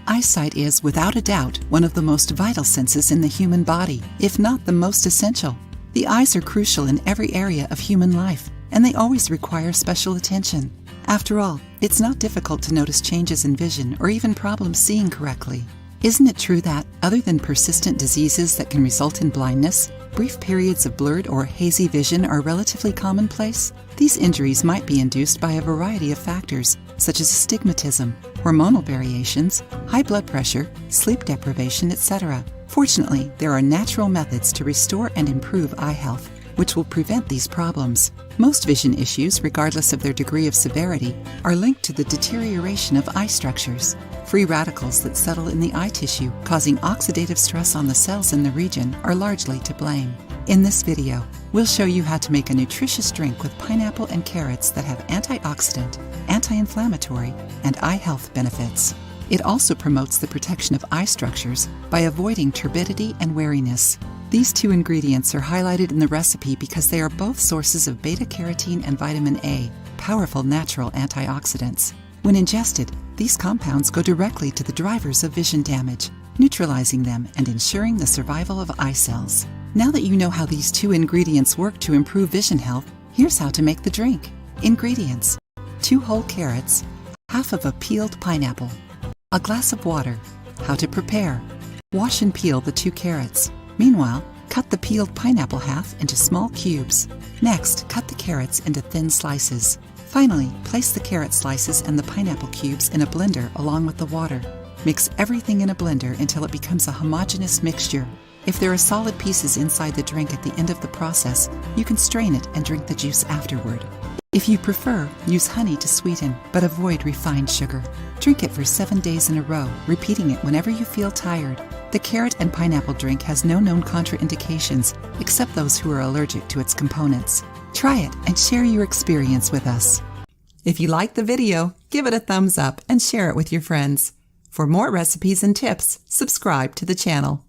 Eyesight is, without a doubt, one of the most vital senses in the human body, if not the most essential. The eyes are crucial in every area of human life, and they always require special attention. After all, it's not difficult to notice changes in vision or even problems seeing correctly. Isn't it true that, other than persistent diseases that can result in blindness, brief periods of blurred or hazy vision are relatively commonplace? These injuries might be induced by a variety of factors, such as astigmatism, hormonal variations, high blood pressure, sleep deprivation, etc. Fortunately, there are natural methods to restore and improve eye health, which will prevent these problems. Most vision issues, regardless of their degree of severity, are linked to the deterioration of eye structures. Free radicals that settle in the eye tissue, causing oxidative stress on the cells in the region, are largely to blame. In this video, we'll show you how to make a nutritious drink with pineapple and carrots that have antioxidant, anti-inflammatory, and eye health benefits. It also promotes the protection of eye structures by avoiding turbidity and weariness. These two ingredients are highlighted in the recipe because they are both sources of beta-carotene and vitamin A, powerful natural antioxidants. When ingested, these compounds go directly to the drivers of vision damage, neutralizing them and ensuring the survival of eye cells. Now that you know how these two ingredients work to improve vision health, here's how to make the drink. Ingredients: 2 whole carrots, half of a peeled pineapple, a glass of water. How to prepare: wash and peel the 2 carrots. Meanwhile, cut the peeled pineapple half into small cubes. Next, cut the carrots into thin slices. Finally, place the carrot slices and the pineapple cubes in a blender along with the water. Mix everything in a blender until it becomes a homogeneous mixture. If there are solid pieces inside the drink at the end of the process, you can strain it and drink the juice afterward. If you prefer, use honey to sweeten, but avoid refined sugar. Drink it for 7 days in a row, repeating it whenever you feel tired. The carrot and pineapple drink has no known contraindications, except those who are allergic to its components. Try it and share your experience with us. If you liked the video, give it a thumbs up and share it with your friends. For more recipes and tips, subscribe to the channel.